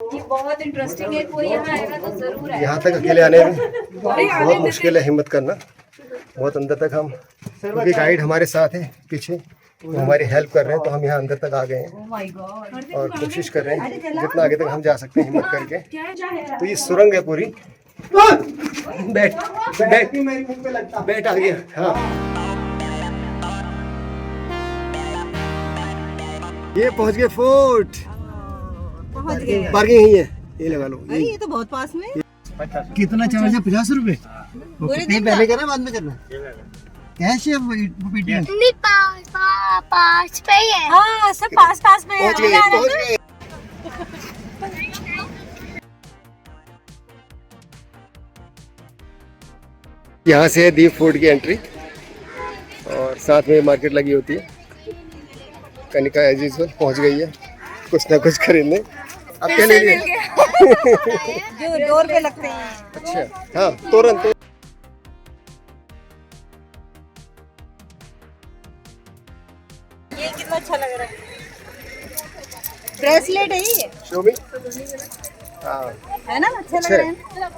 ये बहुत इंटरेस्टिंग है, कोई यहाँ आएगा तो जरूर आएगा। यहाँ तक अकेले आने में बहुत मुश्किल है, हिम्मत करना बहुत अंदर तक। हम क्योंकि गाइड हमारे साथ है पीछे, वो हमारी हेल्प कर रहे हैं, तो हम यहाँ अंदर तक आ गए हैं और कोशिश कर रहे हैं जितना आगे तक हम जा सकते हैं हिम्मत करके। तो ये सुरंग है पूरी। बैठ बैठ बैठ आ गया। हाँ, ये पहुंच गए फोर्ट। पहुंच गए। पार्किंग यही है, ये लगा लो। अरे ये तो बहुत पास में। कितना चार्ज है? 50 रुपए। पहले करना बाद में करना? कैश है पेटीएम? नहीं पास पे ही है। हाँ सब पास पास में पहुंच गए, पहुंच गए। यहाँ से है दीप फोर्ट की एंट्री और साथ में मार्केट लगी होती है। कनिका एज यूजुअल पहुंच गई है कुछ ना कुछ खरीदने। अब क्या ले लिए? जो डोर पे लगते हैं। अच्छा, हाँ तोरन। ये कितना अच्छा लग रहा है। ब्रेसलेट है ये। शो में हाँ है ना, अच्छा लग रहा है।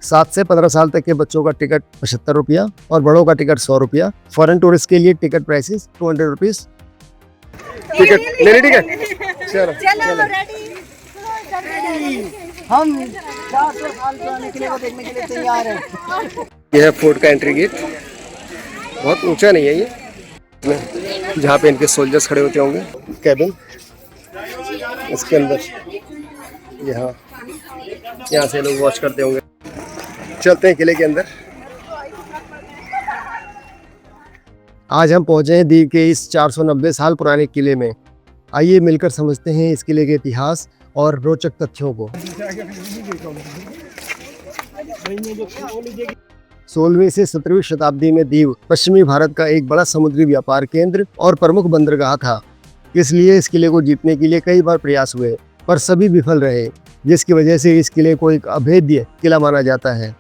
7 से 15 साल तक के बच्चों का टिकट 75 रुपया और बड़ों का टिकट 100 रुपया। फॉरेन टूरिस्ट के लिए टिकट प्राइसेस 200 रुपीज। टिकट ले ली टिकट। चलो चलो रेडी। हम 400 साल पुराने किले को देखने के लिए तैयार हैं। यह है फोर्ट का एंट्री गेट। बहुत ऊंचा नहीं है ये, जहाँ पे इनके सोल्जर्स खड़े होते होंगे। कैबिन इसके अंदर, यहाँ से लोग वॉच करते होंगे। चलते हैं किले के अंदर। आज हम पहुंचे हैं दीव के इस 490 साल पुराने किले में। आइए मिलकर समझते हैं इस किले के इतिहास और रोचक तथ्यों को। 16वीं से 17वीं शताब्दी में दीव पश्चिमी भारत का एक बड़ा समुद्री व्यापार केंद्र और प्रमुख बंदरगाह था। इसलिए इस किले को जीतने के लिए कई बार प्रयास हुए, पर सभी विफल रहे, जिसकी वजह से इस किले को एक अभेद्य किला माना जाता है।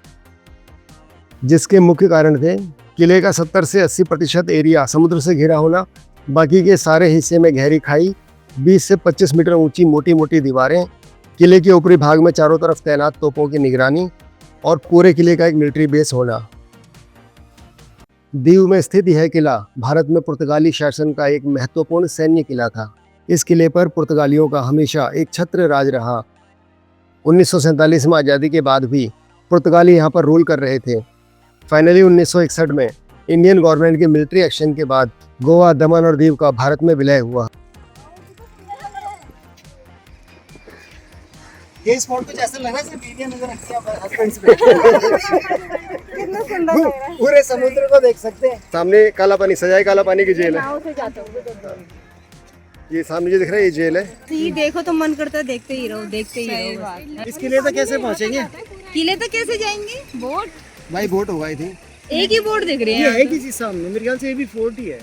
जिसके मुख्य कारण थे किले का 70 से 80% एरिया समुद्र से घिरा होना, बाकी के सारे हिस्से में गहरी खाई, 20 से 25 मीटर ऊंची मोटी मोटी दीवारें, किले के ऊपरी भाग में चारों तरफ तैनात तोपों की निगरानी और पूरे किले का एक मिलिट्री बेस होना। दीव में स्थित यह किला भारत में पुर्तगाली शासन का एक महत्वपूर्ण सैन्य किला था। इस किले पर पुर्तगालियों का हमेशा एक छत्र राज रहा। 1947 में आज़ादी के बाद भी पुर्तगाली यहाँ पर रूल कर रहे थे। फाइनली 1961 में इंडियन गवर्नमेंट के मिलिट्री एक्शन के बाद गोवा, दमन और दीव का भारत में विलय हुआ। ये इस फोटो जैसा लगा जैसे वीडियो नजर रखी है हस्बैंड्स पे। कितना सुंदर लग रहा है। पूरे समुद्र को देख सकते हैं। सामने काला पानी, सजाए काला पानी की जेल है। ये सामने जो दिख रहा है ये जेल है। तो ये देखो तो मन करता है देखते ही रहो, देखते ही रहो। इस किले तक कैसे पहुंचेंगे? किले तक कैसे जाएंगे? बोट। भाई बोट होगा आई थी। एक ही बोट दिख रही ये है। है किसी सामने, मेरे ख्याल से ये भी फोर्ट ही है।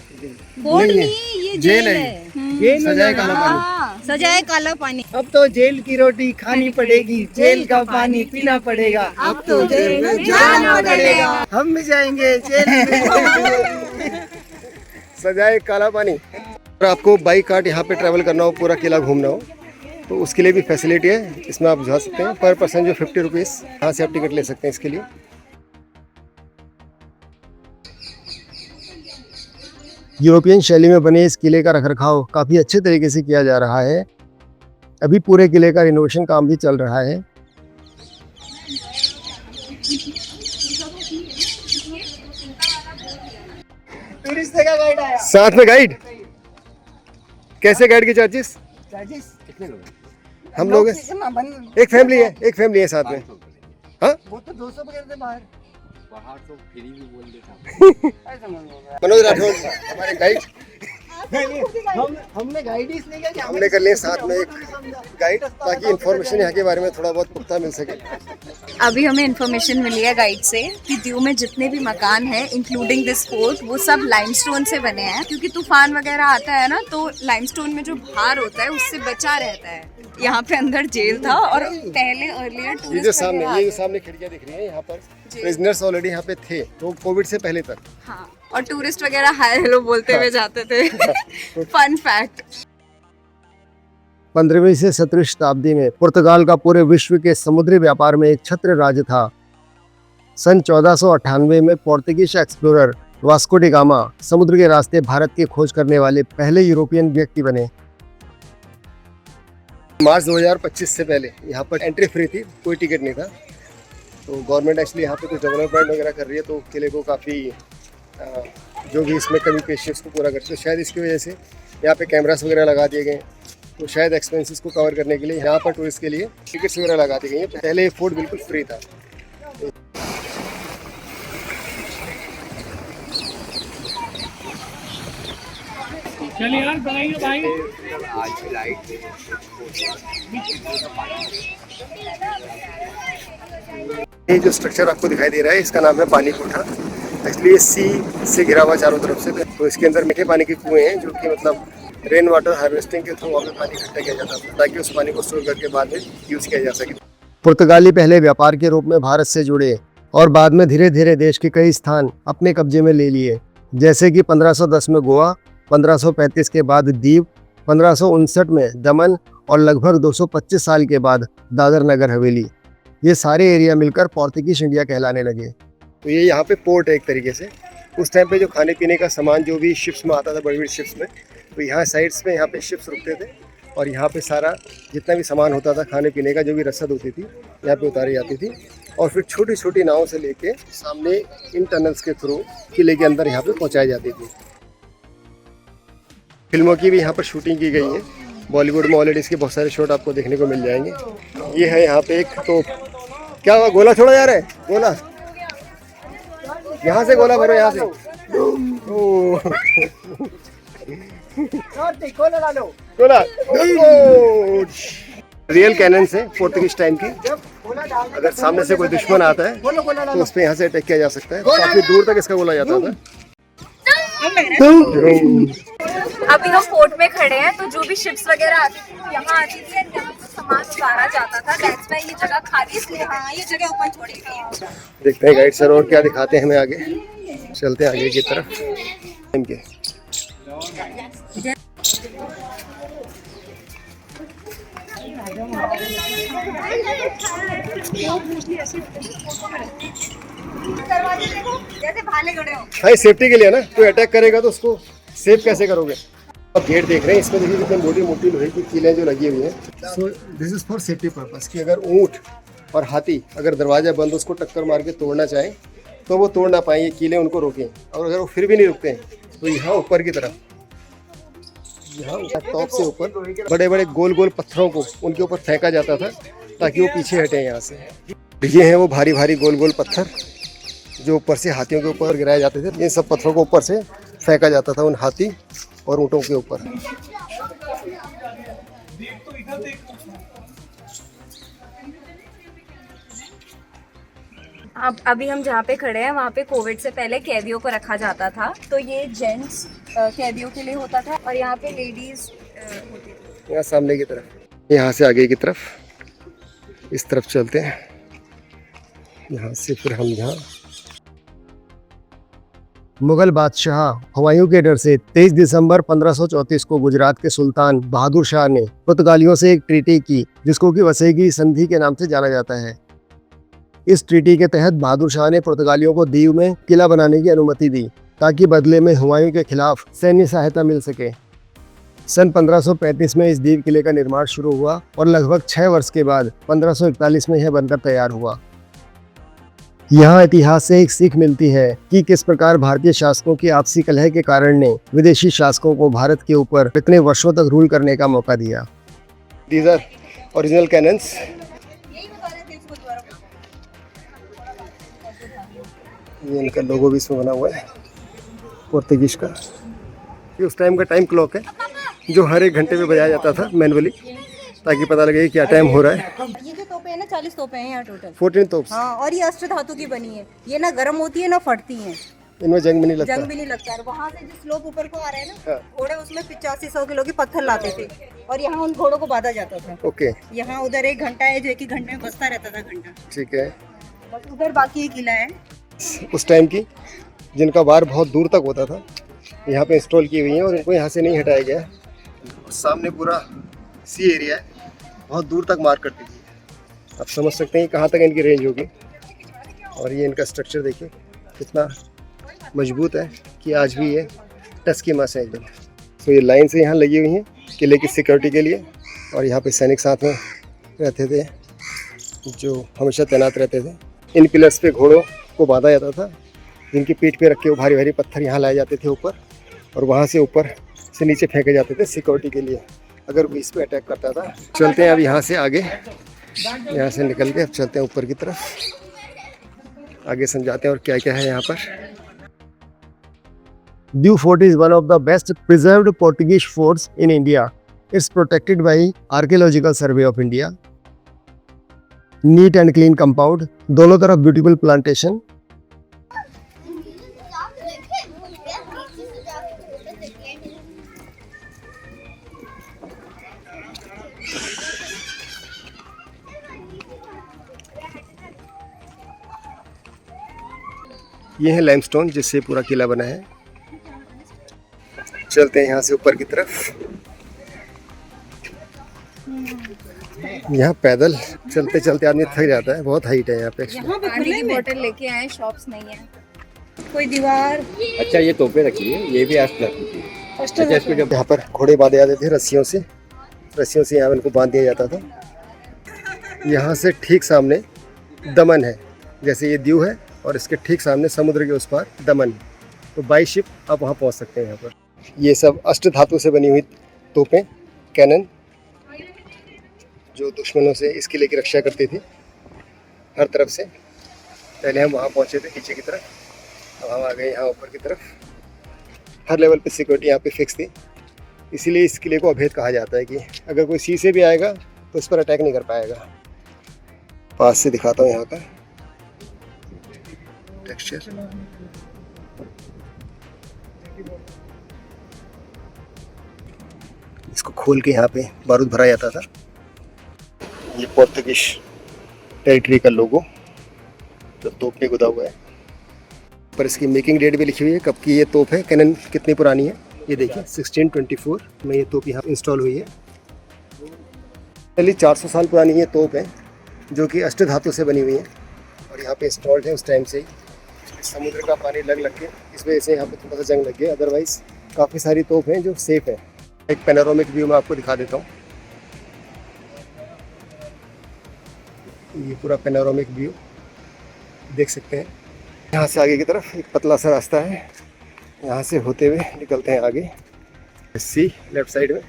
बोट नहीं है, ये जेल है। ये सजाए काला पानी। हाँ, सजाए काला पानी। अब तो जेल की रोटी खानी पड़ेगी, जेल का पानी पीना पड़ेगा। अब तो जेल में जाना पड़ेगा। हम भी जाएंगे जेल में। सजाए काला पानी। अगर आपको बाई कार्ट यहाँ पे ट्रैवल करना हो, पूरा किला घूमना हो, तो उसके लिए भी फैसिलिटी है। इसमें आप जा सकते हैं। पर पर्सन जो 50 रुपीज़, यहाँ से आप टिकट ले सकते हैं इसके लिए। यूरोपियन शैली में बने इस किले का रखरखाव काफ़ी अच्छे तरीके से किया जा रहा है। अभी पूरे किले का रिनोवेशन काम भी चल रहा है। टूरिस्ट का गाइड आया। साथ में गाइड। कैसे गाइड के चार्जेस? चार्जेस हम लोग एक फैमिली है साथ में। हाँ वो तो 200 पकड़ थे बाहर तो फ्री भी बोल देता। मनोज राठौर हमारे गाइड। हमने गाइड इसलिए किया कि हमने कर लिए साथ में एक गाइड, ताकि इन्फॉर्मेशन यहाँ के बारे में थोड़ा बहुत पुख्ता मिल सके। अभी हमें इन्फॉर्मेशन मिली है गाइड से कि दीव में जितने भी मकान हैं इंक्लूडिंग दिस फोर्ट, वो सब लाइमस्टोन से बने हैं, क्योंकि तूफान वगैरह आता है ना, तो लाइमस्टोन में जो भार होता है उससे बचा रहता है। यहाँ पे अंदर जेल था और पहले अर्लियर ये जो सामने खिड़कियाँ दिख रही हैं, यहाँ पर प्रिजनर्स ऑलरेडी यहाँ पे थे, तो कोविड से पहले तक। हाँ, और टूरिस्ट वगैरह हाय हेलो बोलते हुए जाते थे। Fun fact. 15वीं से 17वीं शताब्दी में पुर्तगाल का पूरे विश्व के समुद्री व्यापार में एक छत्र राज्य था। सन 1498 में Portuguese explorer Vasco D gamma समुद्र के रास्ते भारत की खोज करने वाले पहले यूरोपियन व्यक्ति बने। मार्च 2025 से पहले यहाँ पर एंट्री फ्री थी, कोई टिकट नहीं था। तो गवर्नमेंट एक्चुअली यहाँ पे कुछ डेवलपमेंट वगैरह कर रही है, तो किले को काफ़ी जो भी इसमें कमी पेश है उसको पूरा करते हैं। शायद इसकी वजह से यहाँ पे कैमरास वगैरह लगा दिए गए, तो शायद एक्सपेंसेस को कवर करने के लिए यहाँ पर टूरिस्ट के लिए टिकट्स वगैरह लगा दी गई हैं। पहले फूड बिल्कुल फ्री था। चलिए यार बनाइए भाई। ये जो स्ट्रक्चर आपको दिखाई दे रहा है इसका नाम है पानी कोठा। एक्चुअली ये सी से घिरा हुआ चारों तरफ से, तो इसके अंदर मीठे पानी के कुएं हैं जो कि मतलब रेन वाटर हार्वेस्टिंग के थ्रू वहाँ पे पानी इकट्ठा किया जाता था ताकि उस पानी को स्टोर करके बाद में यूज़ किया जा सके। पुर्तगाली पहले व्यापार के रूप में भारत से जुड़े और बाद में धीरे धीरे देश के कई स्थान अपने कब्जे में ले लिए, जैसे कि 1510 में गोवा, 1535 के बाद दीव, 1559 में दमन और लगभग 225 साल के बाद दादर नगर हवेली। ये सारे एरिया मिलकर पोर्तुगीज इंडिया कहलाने लगे। तो ये यहाँ पे पोर्ट है एक तरीके से। उस टाइम पे जो खाने पीने का सामान जो भी शिप्स में आता था, बड़ी बड़ी शिप्स में, तो यहाँ साइड्स में यहाँ पे शिप्स रुकते थे और यहाँ पे सारा जितना भी सामान होता था खाने पीने का, जो भी रसद होती थी यहाँ पे उतारी जाती थी और फिर छोटी छोटी नावों से लेके सामने इन टनल्स के थ्रू किले के अंदर यहाँ पे पहुँचाई जाती थी। फिल्मों की भी यहाँ पर शूटिंग की गई है। बॉलीवुड में ऑलरेडी इसके बहुत सारे शॉट आपको देखने को मिल जाएंगे। ये है यहाँ पे एक, तो क्या हुआ, गोला छोड़ा जा रहा है, गोला यहाँ से गोला भरो, यहाँ से गोला। रियल कैनन से पोर्तुगीज टाइम की, अगर सामने से कोई दुश्मन आता है तो उस पर यहाँ से अटैक किया जा सकता है। काफी दूर तक इसका गोला जाता था। अभी हम पोर्ट में खड़े हैं, तो जो भी शिप्स वगैरह आती थी यहाँ आती थी, यहाँ से सामान उतारा जाता था। दैट्स व्हाई ये जगह खाली, इसलिए हाँ ये जगह ओपन छोड़ी गई है। देखते हैं गाइड सर और क्या दिखाते हैं हमें आगे। चलते हैं आगे की तरफ। इनके दरवाजे देखो जैसे भाले खड़े हो। भाई सेफ्टी के लिए ना, कोई अटैक करेगा तो उसको सेफ कैसे करोगे। अब गेट देख रहे हैं, इसमें देखिए कितनी मोटी मोटी लोहे की कीलें जो लगी हुई हैं। So this is for safety purpose कि अगर ऊंट और हाथी अगर दरवाजा बंद उसको टक्कर मार के तोड़ना चाहें तो वो तोड़ ना पाए, ये कीलें उनको रोकें। और अगर वो फिर भी नहीं रुकते हैं तो यहाँ ऊपर की तरफ, यहाँ टॉप से ऊपर बड़े बड़े गोल गोल पत्थरों को उनके ऊपर फेंका जाता था ताकि वो पीछे हटें यहाँ से। ये हैं वो भारी भारी गोल गोल पत्थर जो ऊपर से हाथियों के ऊपर गिराए जाते थे। इन सब पत्थरों को ऊपर से फेंका जाता था उन हाथी और ऊँटों के ऊपर। अब अभी हम जहाँ पे खड़े हैं वहाँ पे कोविड से पहले कैदियों को रखा जाता था, तो ये जेंट्स कैदियों के लिए होता था और यहाँ पे लेडीज होती थी। यहाँ सामने की तरफ, यहाँ से आगे की तरफ, इस तरफ चलते हैं। यहाँ से फिर हम यहाँ मुगल बादशाह हुमायूं के डर से 23 दिसंबर 1534 को गुजरात के सुल्तान बहादुर शाह ने पुर्तगालियों से एक ट्रीटी की जिसको कि वसेगी संधि के नाम से जाना जाता है। इस ट्रीटी के तहत बहादुर शाह ने पुर्तगालियों को दीव में किला बनाने की अनुमति दी ताकि बदले में हुमायूं के खिलाफ सैन्य सहायता मिल सके। सन 1535 में इस दीव किले का निर्माण शुरू हुआ और लगभग 6 वर्ष के बाद 1541 में यह बनकर तैयार हुआ। यहाँ इतिहास से एक सीख मिलती है कि किस प्रकार भारतीय शासकों की आपसी कलह के कारण ने विदेशी शासकों को भारत के ऊपर इतने वर्षों तक रूल करने का मौका दिया। These are original cannons. ये इनका लोगो भी इसमें बना हुआ है पोर्तुगीज का। ये उस टाइम का टाइम क्लॉक है जो हर 1 घंटे में बजाया जाता था मैनुअली ताकि पता लगे क्या टाइम हो रहा है। ये जो तोपे है ना 40 तोपे हैं यहाँ टोटल। 14 तोप्स। हाँ, और ये अष्ट धातु की बनी है। ये ना गर्म होती है ना फटती है। इनमें जंग भी नहीं लगता। जंग भी नहीं लगता है। वहाँ से जिस स्लोप ऊपर को आ रहे हैं ना, हाँ। घोड़े उसमें 85-100 किलो के पत्थर लाते थे और यहाँ उन घोड़ों को बांधा जाता था। ओके, यहाँ उधर 1 घंटा है जो 1 घंटे में बसता रहता था घंटा। ठीक है। बस उधर बाकी एक किला है उस टाइम की जिनका वार बहुत दूर तक होता था, यहाँ पे इंस्टॉल की हुई है और इनको यहाँ से नहीं हटाया गया। सामने पूरा सी एरिया है, बहुत दूर तक मार करती थी। आप समझ सकते हैं कहाँ तक इनकी रेंज होगी। और ये इनका स्ट्रक्चर देखिए कितना मजबूत है कि आज भी ये टस की मस है एकदम। तो ये लाइन से यहाँ लगी हुई हैं किले की सिक्योरिटी के लिए। और यहाँ पे सैनिक साथ में रहते थे जो हमेशा तैनात रहते थे। इन पिलर्स पे घोड़ों को बांधा जाता था, जिनकी पीठ पे रख के वो भारी भारी पत्थर यहाँ लाए जाते थे ऊपर, और वहाँ से ऊपर से नीचे फेंके जाते थे सिक्योरिटी के लिए अगर कोई इस पे अटैक करता था। चलते हैं अब यहाँ से आगे, यहाँ से निकल के अब चलते हैं ऊपर की तरफ, आगे समझाते हैं और क्या क्या है यहाँ पर। Diu Fort is one of the best preserved Portuguese forts in India. It's protected by Archaeological Survey of India. Neat and clean compound, दोनों तरफ beautiful plantation. ये है लाइमस्टोन जिससे पूरा किला बना है। चलते हैं यहाँ से ऊपर की तरफ। यहाँ पैदल चलते चलते आदमी थक जाता है, बहुत हाइट है यहाँ पे। यहाँ पे पानी खुले की में बोतल लेके आए, शॉप्स नहीं है। कोई दीवार अच्छा ये तोपे रखी है, ये भी अष्टधातु की। अच्छा इसको जब यहाँ पर घोड़े बांधे जाते थे रस्सियों से यहाँ इनको बांध दिया जाता था। यहाँ से ठीक सामने दमन है, जैसे ये दीव है और इसके ठीक सामने समुद्र के उस पार दमन। तो बाई शिप आप वहाँ पहुँच सकते हैं। यहाँ पर ये सब अष्ट धातु से बनी हुई तोपें, कैनन, जो दुश्मनों से इस किले की रक्षा करती थी हर तरफ से। पहले हम वहाँ पहुँचे थे नीचे की तरफ, अब हम आ गए यहाँ ऊपर की तरफ। हर लेवल पे सिक्योरिटी यहाँ पे फिक्स थी, इसीलिए इस किले को अभेद कहा जाता है कि अगर कोई सी से भी आएगा तो इस पर अटैक नहीं कर पाएगा। पास से दिखाता हूँ यहाँ का टेक्सचर। इसको खोल के यहाँ पे बारूद भरा जाता था। ये पोर्तुगीज टेरिटरी का लोगो जो तोप पे गुदा हुआ है, पर इसकी मेकिंग डेट भी लिखी हुई है कब की ये तोप है, कैनन कितनी पुरानी है। ये देखिए 1624 में ये तोप यहाँ इंस्टॉल हुई है। पहले 400 साल पुरानी ये तोप है जो कि अष्ट धातु से बनी हुई है और यहाँ पे इंस्टॉल्ड है उस टाइम से ही। समुद्र का पानी लग के इस वजह से यहाँ पे थोड़ा सा जंग लग गया, अदरवाइज काफ़ी सारी तोप हैं जो सेफ है। एक पैनोरामिक व्यू मैं आपको दिखा देता हूँ। ये पूरा पैनोरामिक व्यू देख सकते हैं। यहाँ से आगे की तरफ एक पतला सा रास्ता है, यहाँ से होते हुए निकलते हैं आगे सी लेफ्ट साइड में,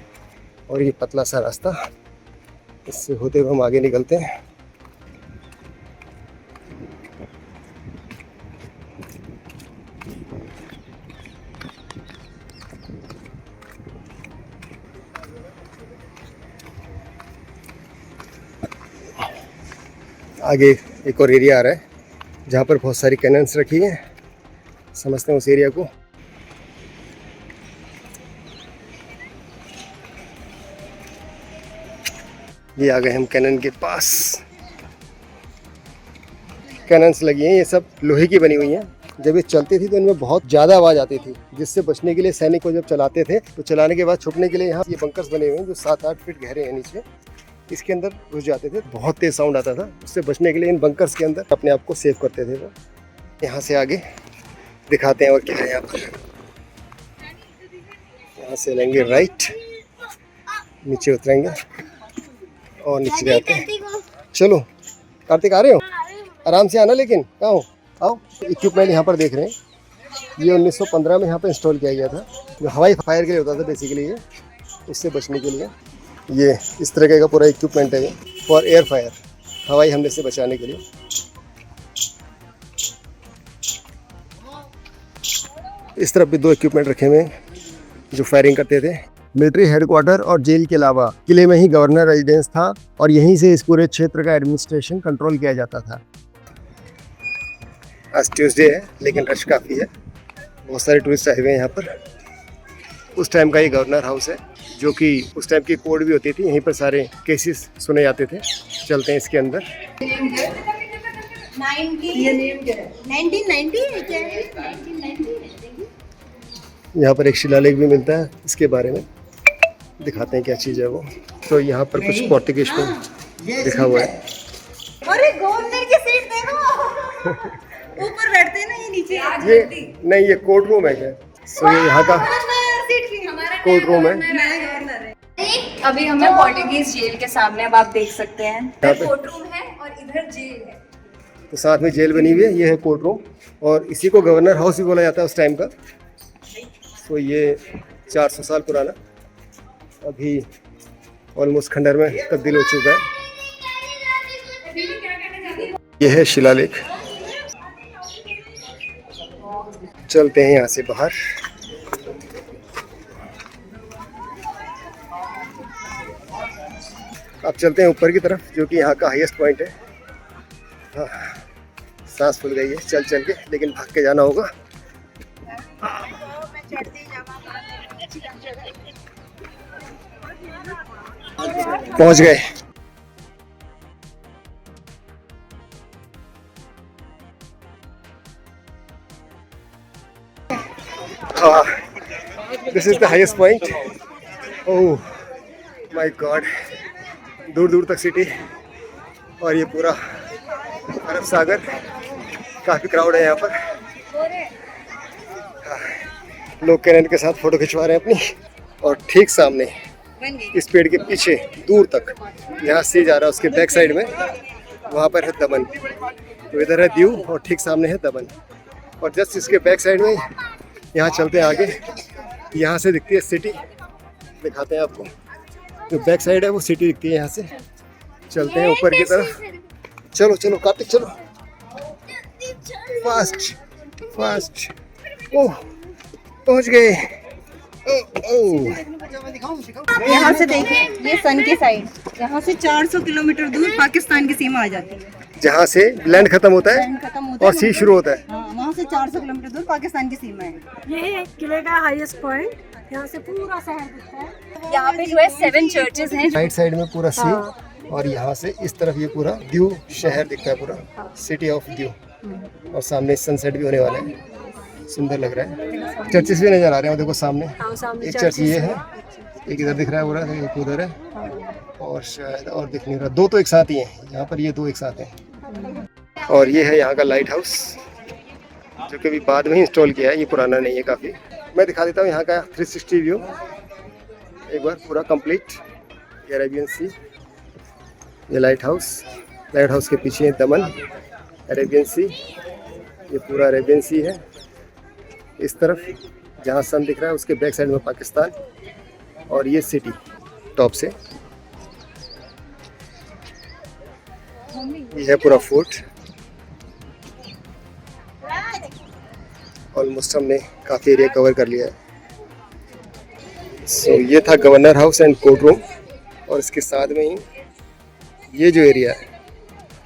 और ये पतला सा रास्ता, इससे होते हुए हम आगे निकलते हैं। आगे एक और एरिया आ रहा है जहाँ पर बहुत सारी कैनन्स रखी हैं, समझते हैं उस एरिया को। ये आ गए हम कैनन के पास। कैनन्स लगी हैं, ये सब लोहे की बनी हुई हैं। जब ये चलती थी तो इनमें बहुत ज़्यादा आवाज़ आती थी, जिससे बचने के लिए सैनिक को जब चलाते थे तो चलाने के बाद छुपने के लिए यहाँ ये बंकर्स बने हुए हैं जो 7-8 फीट गहरे हैं नीचे, इसके अंदर घुस जाते थे। बहुत तेज साउंड आता था, उससे बचने के लिए इन बंकर्स के अंदर अपने आप को सेव करते थे वो। यहाँ से आगे दिखाते हैं और क्या है यहाँ पर। यहाँ से लेंगे राइट, नीचे उतरेंगे और नीचे जाते हैं। चलो कार्तिक आ रहे हो, आराम से आना, लेकिन कहाँ हो, आओ। इक्विपमेंट यहाँ पर देख रहे हैं, ये 1915 में यहाँ पर इंस्टॉल किया गया था, जो हवाई फायर के लिए होता था बेसिकली, ये उससे बचने के लिए। ये इस तरह का पूरा इक्विपमेंट है ये फॉर एयर फायर, हवाई हमले से बचाने के लिए। इस तरफ भी 2 इक्विपमेंट रखे हुए हैं जो फायरिंग करते थे। मिलिट्री हेडक्वार्टर और जेल के अलावा किले में ही गवर्नर रेजिडेंस था और यहीं से इस पूरे क्षेत्र का एडमिनिस्ट्रेशन कंट्रोल किया जाता था। आज ट्यूसडे है लेकिन रश काफ़ी है, बहुत सारे टूरिस्ट आए हुए हैं यहाँ पर। उस टाइम का ये गवर्नर हाउस है, जो कि उस टाइम की कोर्ट भी होती थी, यहीं पर सारे केसेस सुने जाते थे। चलते हैं इसके अंदर। 1990 यहाँ पर एक शिलालेख भी मिलता है, इसके बारे में दिखाते हैं क्या चीज़ है वो। तो यहाँ पर कुछ पोर्तुगीज में लिखा हुआ है। अरे गवर्नर की सीट देखो, ऊपर बैठते हैं ना, ये नीचे ये नहीं, ये कोर्ट रूम है क्या? सो ये यहाँ का कोर्ट रूम है। अभी हमें पोर्टुगीज जेल के सामने, अब आप देख सकते हैं, यहाँ पे कोर्ट रूम है और इधर जेल है। तो साथ में जेल बनी हुई है, ये है कोर्ट रूम, और इसी को गवर्नर हाउस भी बोला जाता है उस टाइम का। तो ये 400 साल पुराना, अभी ऑलमोस्ट खंडर में तब्दील हो चुका है। ये है शिलालेख। चलते हैं यहाँ से बाहर। अब चलते हैं ऊपर की तरफ, जो कि यहाँ का हाईएस्ट पॉइंट है। हाँ, सांस फूल गई है चल चल के, लेकिन भाग के जाना होगा। पहुंच गए। This is the highest point. Oh my God, दूर दूर तक सिटी, और ये पूरा अरब सागर। काफ़ी क्राउड है यहाँ पर। लोग कैनन के साथ फ़ोटो खिंचवा रहे हैं अपनी। और ठीक सामने इस पेड़ के पीछे दूर तक जहाँ सी जा रहा है, उसके बैक साइड में वहाँ पर है दमन। तो इधर है दीव और ठीक सामने है दमन। और जस्ट इसके बैक साइड में यहाँ चलते हैं आगे, यहाँ से दिखती है सिटी। दिखाते हैं आपको, जो बैक साइड है वो सिटी दिखती है यहाँ से। चलते हैं ऊपर की तरफ। चलो चलो कार्तिक चलो, फास्ट फास्ट। ओह पहुँच गए। यहाँ से देखिए, ये सन की साइड, यहाँ से 400 किलोमीटर दूर पाकिस्तान की सीमा आ जाती है। जहाँ से लैंड खत्म होता है लैंड खत्म होता और है, सी शुरू होता है। हाँ, वहाँ से 400 किलोमीटर दूर पाकिस्तान की सीमा है। ये है किले का हाईएस्ट पॉइंट, यहाँ से पूरा शहर दिखता है। यहाँ पे जो है 7 चर्चेज हैं। राइट साइड में पूरा सी, और यहाँ से इस तरफ ये पूरा दीव शहर दिखता है, पूरा सिटी ऑफ दीव। और सामने सनसेट भी होने वाला है, सुंदर लग रहा है। चर्चेस भी नजर आ रहे हैं, देखो सामने एक चर्च ये है, एक इधर दिख रहा है पूरा, एक उधर है, और शायद और दिख नहीं रहा। दो तो एक साथ ही हैं यहाँ पर, ये दो एक साथ हैं। और ये है यहाँ का लाइट हाउस, जो कि अभी बाद में ही इंस्टॉल किया है, ये पुराना नहीं है काफ़ी। मैं दिखा देता हूँ यहाँ का 360 व्यू एक बार पूरा कंप्लीट। ये अरेबियन सी, ये लाइट हाउस के पीछे है दमन, अरेबियन सी, ये पूरा अरेबियन सी है। इस तरफ जहाँ सन दिख रहा है उसके बैक साइड में पाकिस्तान, और ये सिटी टॉप से। ये है पूरा फोर्ट। ऑलमोस्ट हमने काफ़ी एरिया कवर कर लिया है। सो ये था governor house and court room, और इसके साथ में ही ये जो एरिया है,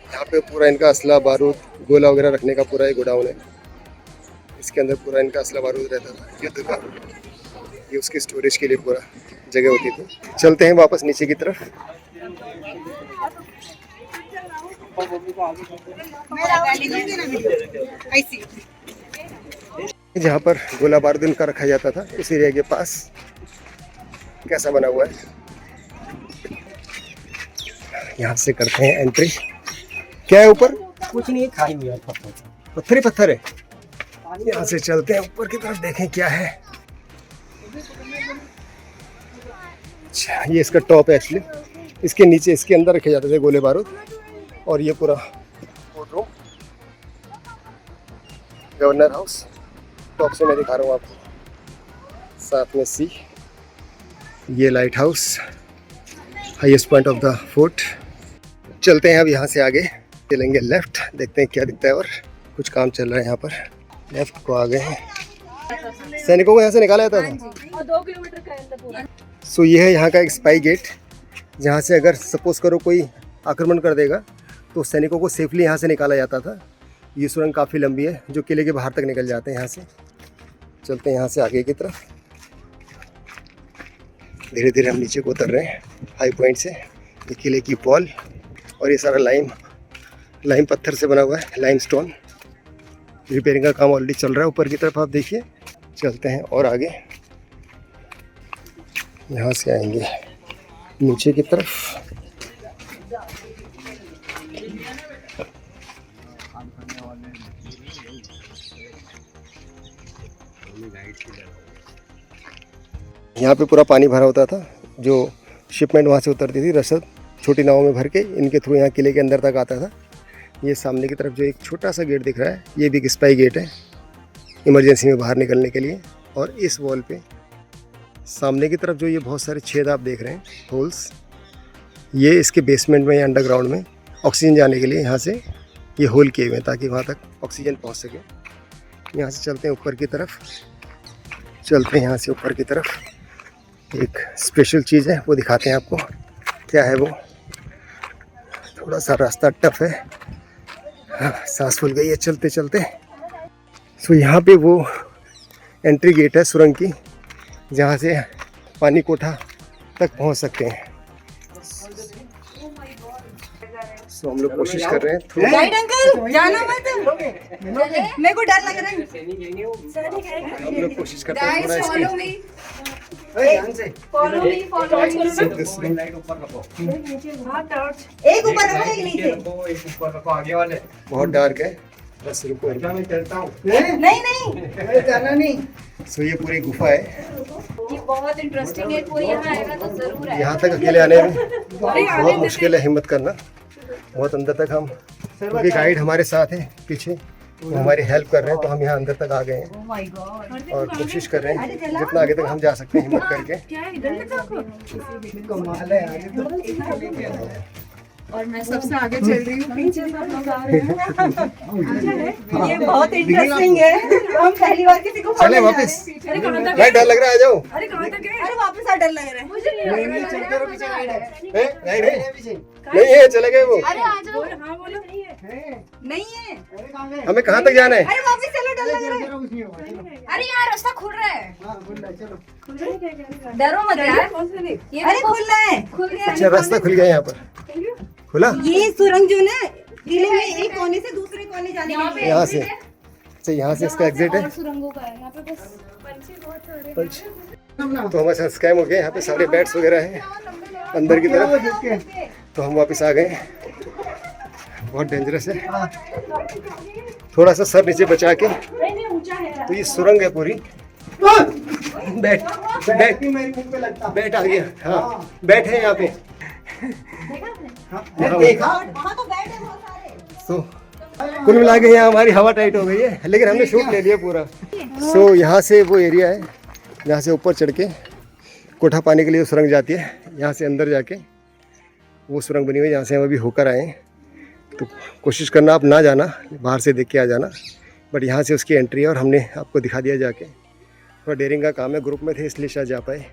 यहाँ पे पूरा इनका असला बारूद गोला वगैरह रखने का पूरा एक गोडाउन है। इसके अंदर पूरा इनका असला बारूद रहता था युद्ध का, ये उसके स्टोरेज के लिए पूरा जगह होती थी। चलते हैं वापस नीचे की तरफ। जहाँ पर गोला बारूद इनका रखा जाता था, उस एरिया के पास कैसा बना हुआ है। यहाँ से करते हैं एंट्री। क्या है ऊपर? कुछ नहीं, खाई हुई है पत्थर ही पत्थर है। यहाँ से चलते हैं ऊपर की तरफ, देखें क्या है। अच्छा, ये इसका टॉप है एक्चुअली। इसके नीचे, इसके अंदर रखे जाते थे गोले बारूद। और ये पूरा court room, governor house top से मैं दिखा रहा हूँ आपको, साथ में सी। ये light house, highest point of the fort. चलते हैं अब यहाँ से आगे, चलेंगे लेफ्ट, देखते हैं क्या दिखता है। और कुछ काम चल रहा है यहाँ पर। लेफ्ट को आ गए हैं। सैनिकों को यहाँ से निकाला जाता था। और 2 किलोमीटर का अंदर पूरा। सो ये है यहाँ का एक स्पाई गेट, जहाँ से अगर सपोज करो कोई आक्रमण कर देगा तो सैनिकों को सेफली यहाँ से निकाला जाता था। ये सुरंग काफ़ी लंबी है, जो किले के बाहर तक निकल जाते हैं यहाँ से। चलते हैं यहाँ से आगे की तरफ। धीरे धीरे हम नीचे को उतर रहे हैं हाई पॉइंट से। ये किले की वॉल, और ये सारा लाइम पत्थर से बना हुआ है, लाइम स्टोन। रिपेयरिंग का काम ऑलरेडी चल रहा है ऊपर की तरफ, आप देखिए। चलते हैं और आगे, यहाँ से आएंगे नीचे की तरफ। यहाँ पे पूरा पानी भरा होता था, जो शिपमेंट वहाँ से उतरती थी, रसद छोटी नावों में भर के इनके थ्रू यहाँ किले के अंदर तक आता था। ये सामने की तरफ जो एक छोटा सा गेट दिख रहा है, ये भी एक स्पाई गेट है इमरजेंसी में बाहर निकलने के लिए। और इस वॉल पे सामने की तरफ जो ये बहुत सारे छेद आप देख रहे हैं, होल्स, ये इसके बेसमेंट में या अंडरग्राउंड में ऑक्सीजन जाने के लिए यहाँ से ये होल किए हुए हैं ताकि वहाँ तक ऑक्सीजन पहुँच सके। यहाँ से चलते हैं ऊपर की तरफ, चलते हैं यहाँ से ऊपर की तरफ। एक स्पेशल चीज़ है वो दिखाते हैं आपको, क्या है वो। थोड़ा सा रास्ता टफ है, हाँ, सांस फूल गई है चलते चलते। सो यहाँ पे वो एंट्री गेट है सुरंग की, जहाँ से पानी कोठा तक पहुँच सकते हैं। सो हम लोग कोशिश कर रहे हैं थोड़ा। गाइड अंकल जाना मत, मेरे को डर लग रहा है। हम लोग कोशिश करते हैं थोड़ा Guys, follow me. ध्यान से। Follow me, follow me. एक ऊपर रखो एक नीचे। बहुत डार्क है, बस रुको। नहीं नहीं जाना नहीं। सो ये पूरी गुफा है, ये बहुत इंटरेस्टिंग है, कोई यहाँ आएगा तो जरूर है। यहाँ तक अकेले आने में बहुत मुश्किल है हिम्मत करना, बहुत अंदर तक हम, क्योंकि गाइड हमारे साथ है पीछे, वो हमारी हेल्प कर रहे हैं, तो हम यहाँ अंदर तक आ गए हैं और कोशिश कर रहे हैं जितना आगे तक हम जा सकते हैं हिम्मत करके। कमाल है आगे तो। और मैं सबसे आगे चल रही हूँ, पीछे सब लोग आ रहे हैं। ये बहुत इंटरेस्टिंग है, हम पहली बार किसी को चले वापस, भाई डर लग रहा है, आ जाओ। अरे कहाँ तक है? अरे वापस आ, डर लग रहा है मुझे। नहीं है, चले गए वो। अरे आ जाओ। नहीं है, हमें कहाँ तक जाना है? अरे वापस चलो, डर लग रहा है। अरे यार रास्ता खुल रहा है, डरो मत यार। ये अरे खुल रहा है, खुल गया। अच्छा रास्ता खुल गया यहाँ पर, खुला ये सुरंग जो ना किले में एक कोने से दूसरे कोने जाने के लिए। यहाँ से। अच्छा यहाँ से इसका एग्जिट है। सुरंगों का है यहाँ पे, बस पंछी बहुत सारे। पंच। तो हमारे साथ स्कैम हो गया, यहाँ पे सारे बैट्स वगैरह हैं अंदर की तरफ, तो हम वापस आ गए। बहुत डेंजरस है, थोड़ा सा सर नीचे बचा के। तो ये सुरंग है पूरी। बैठ बैठ बैठ आ गया, हाँ बैठ है यहाँ पे। देखा वहाँ तो बैठ है बहुत सारे। सो कुल मिला के यहाँ हमारी हवा टाइट हो गई है, लेकिन हमने शूट ले लिया पूरा। सो यहाँ से वो एरिया है जहाँ से ऊपर चढ़ के कोठा पाने के लिए सुरंग जाती है। यहाँ से अंदर जाके वो सुरंग बनी हुई है जहाँ से हम अभी होकर आए हैं। तो कोशिश करना आप ना जाना, बाहर से देख के आ जाना, बट यहाँ से उसकी एंट्री है और हमने आपको दिखा दिया जाके। थोड़ा डेयरिंग का काम है, ग्रुप में थे इसलिए शायद जा पाए,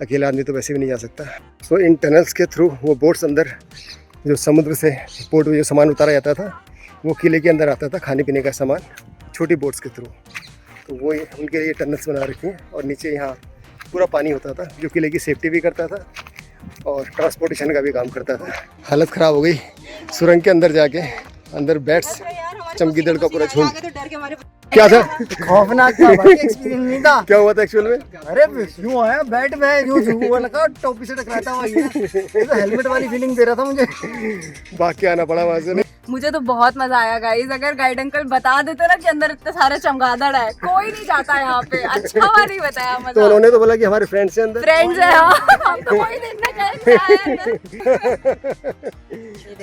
अकेला आदमी तो वैसे भी नहीं जा सकता। सो इन टनल्स के थ्रू वो बोट्स अंदर, जो समुद्र से पोर्ट में जो सामान उतारा जाता था वो किले के अंदर आता था, खाने पीने का सामान, छोटी बोट्स के थ्रू। तो वो उनके लिए टनल्स बना रखी हैं और नीचे यहाँ पूरा पानी होता था, जो किले की सेफ्टी भी करता था और ट्रांसपोर्टेशन का भी काम करता था। हालत ख़राब हो गई सुरंग के अंदर जाके, अंदर बैट्स, चमगीदड़ का पूरा झुंड। तो डर के मारे क्या था? खौफनाक था भाई, एक्सपीरियंस नहीं था। क्या हुआ था एक्चुअल में? अरे यूं आया बैट में, यूं हुआ लगा टोपी से टकराता हुआ, ये तो हेलमेट वाली फीलिंग दे रहा था मुझे। भाग के आना पड़ा वहाँ से। मुझे तो बहुत मजा आया गाइस। अगर गाइड अंकल बता देते ना कि अंदर इतने सारे चमगादड़ है, कोई नहीं जाता यहाँ पे। अच्छा हुआ नहीं बताया, तो मजा। उन्होंने तो बोला कि हमारे फ्रेंड्स हैं अंदर। फ्रेंड्स है, हाँ। हम तो कोई देखने गए थे अंदर।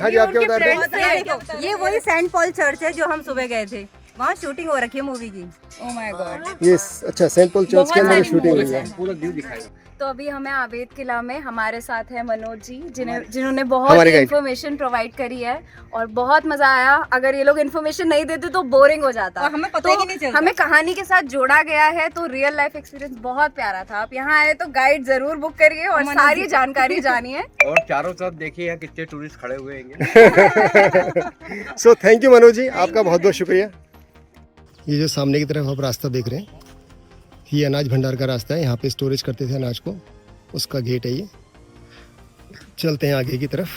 हाँ जी, आप क्या बता रहे थे? ये वही सेंट पॉल चर्च है जो हम सुबह गए थे, वहाँ शूटिंग हो रखी है मूवी की। Oh my God. ये अच्छा सेंट पॉल चर्च के अंदर शूटिंग हुई है। पूरा व्यू दिखाएगा। तो अभी हमें आवेद किला में हमारे साथ है मनोज जी, जिन्होंने बहुत हमारे guide। इन्फॉर्मेशन प्रोवाइड करी है और बहुत मजा आया। अगर ये लोग इन्फॉर्मेशन नहीं देते तो बोरिंग हो जाता, और हमें पता ही नहीं चलता। हमें कहानी के साथ जोड़ा गया है, तो रियल लाइफ एक्सपीरियंस बहुत प्यारा था। आप यहाँ आए तो गाइड जरूर बुक करिए और सारी जानकारी जानिए। और चारों तरफ देखिए यहाँ कितने टूरिस्ट खड़े हुए हैं। So thank you Manoj ji, आपका बहुत बहुत शुक्रिया। ये जो सामने की तरफ आप रास्ता देख रहे हैं, ये अनाज भंडार का रास्ता है, यहाँ पे स्टोरेज करते थे अनाज को, उसका गेट है ये। चलते हैं आगे की तरफ।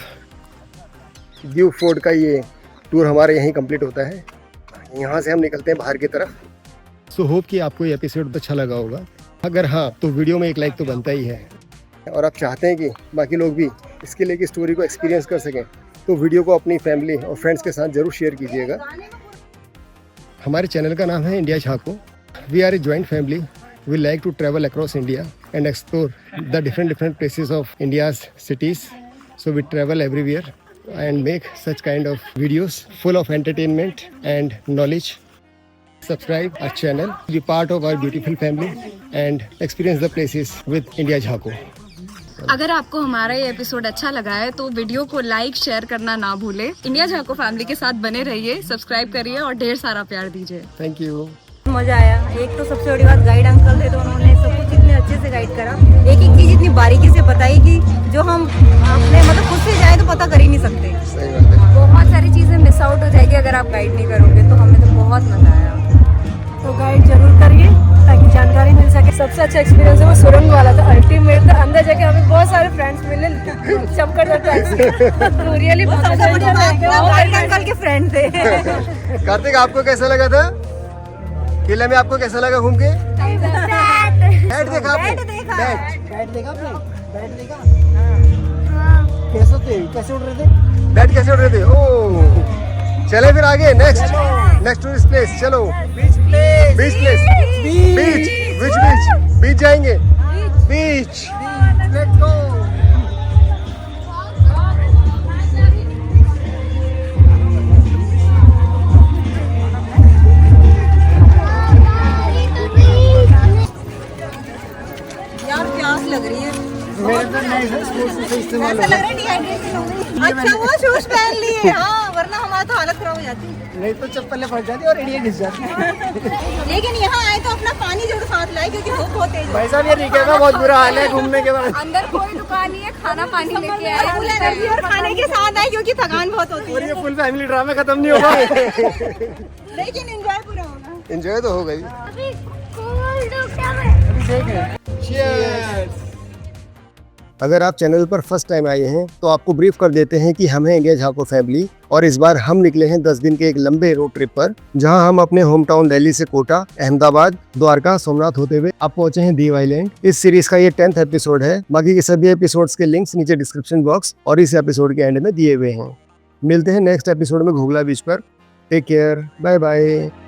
व्यू फोर्ट का ये टूर हमारे यहीं कंप्लीट होता है। यहाँ से हम निकलते हैं बाहर की तरफ। सो होप कि आपको ये एपिसोड अच्छा लगा होगा। अगर हाँ तो वीडियो में एक लाइक तो बनता ही है। और आप चाहते हैं कि बाकी लोग भी इसके लिए की स्टोरी को एक्सपीरियंस कर सकें, तो वीडियो को अपनी फैमिली और फ्रेंड्स के साथ ज़रूर शेयर कीजिएगा। हमारे चैनल का नाम है India Jhako. We are a joint family. We like to travel across India and explore the different places of India's cities. So we travel everywhere and make such kind of videos full of entertainment and knowledge. Subscribe our channel, be part of our beautiful family and experience the places with India Jhako. अगर आपको हमारा ये episode अच्छा लगा है तो video को like share करना ना भूले। इंडिया झाको फैमिली के साथ बने रहिए, सब्सक्राइब करिए और ढेर सारा प्यार दीजिए। Thank you. मजा आया। एक तो सबसे बड़ी बात गाइड अंकल थे, तो उन्होंने सब कुछ इतने अच्छे से गाइड करा, एक एक चीज इतनी बारीकी से बताई कि जो हम अपने मतलब खुद से जाए तो पता कर ही नहीं सकते। सही बात है। बहुत सारी चीजें मिस आउट हो जाएगी अगर आप गाइड नहीं करोगे, तो हमें तो बहुत मजा आया। तो गाइड जरूर करिए ताकि जानकारी मिल सके। सबसे अच्छा एक्सपीरियंस है वो सुरंग वाला था, अल्टीमेट था। अंदर जाके हमें बहुत सारे फ्रेंड्स मिले, चमकर तो रियली बहुत अच्छा गाइड अंकल के फ्रेंड थे। कार्तिक, आपको कैसा लगा था किले में? आपको कैसा लगा घूम के? बैट देखा आपने? बैट देखा आपने? बैट देखा? कैसे थे? कैसे उड़ रहे थे? बैट कैसे उड़ रहे थे? ओह, चले फिर आगे। नेक्स्ट टूरिस्ट प्लेस चलो। बीच प्लेस। बीच जाएंगे। बीच। Let's go. यार प्यास लग रही है। मेरे तो नहीं है, स्पोर्ट्स से इस्तेमाल ऐसा लग रहा है डिहाइड्रेशन हो गई। अच्छा वो शूज पहन लिए, हाँ, वरना हमारी तो हालत खराब हो जाती। नहीं तो चप्पलें फट जाती और एड़ियाँ घिस जाती। लेकिन यहाँ आए तो अपना पानी जरूर साथ लाए क्योंकि धूप बहुत तेज है। भाई साहब, ये रिके का बहुत बुरा हाल है घूमने के बाद। अंदर कोई दुकान नहीं है, खाना पानी लेके आए। फुल एनर्जी और खाने के साथ आए क्योंकि थकान बहुत होती और है। ये फुल फैमिली ड्रामा खत्म नहीं होगा। लेकिन एंजॉय पूरा होगा। एंजॉय तो हो गई। अभी कूल डूबता है। Cheers! अगर आप चैनल पर फर्स्ट टाइम आए हैं तो आपको ब्रीफ कर देते हैं कि हम हैं इंडिया झाको फैमिली, और इस बार हम निकले हैं 10 दिन के एक लंबे रोड ट्रिप पर, जहां हम अपने होम टाउन दिल्ली से कोटा, अहमदाबाद, द्वारका, सोमनाथ होते हुए अब पहुंचे हैं दीव आइलैंड। इस सीरीज का ये 10th एपिसोड है। बाकी के सभी एपिसोड्स के लिंक्स नीचे डिस्क्रिप्शन बॉक्स और इस एपिसोड के एंड में दिए हुए हैं। मिलते हैं नेक्स्ट एपिसोड में घोगला बीच पर। Take care, bye bye.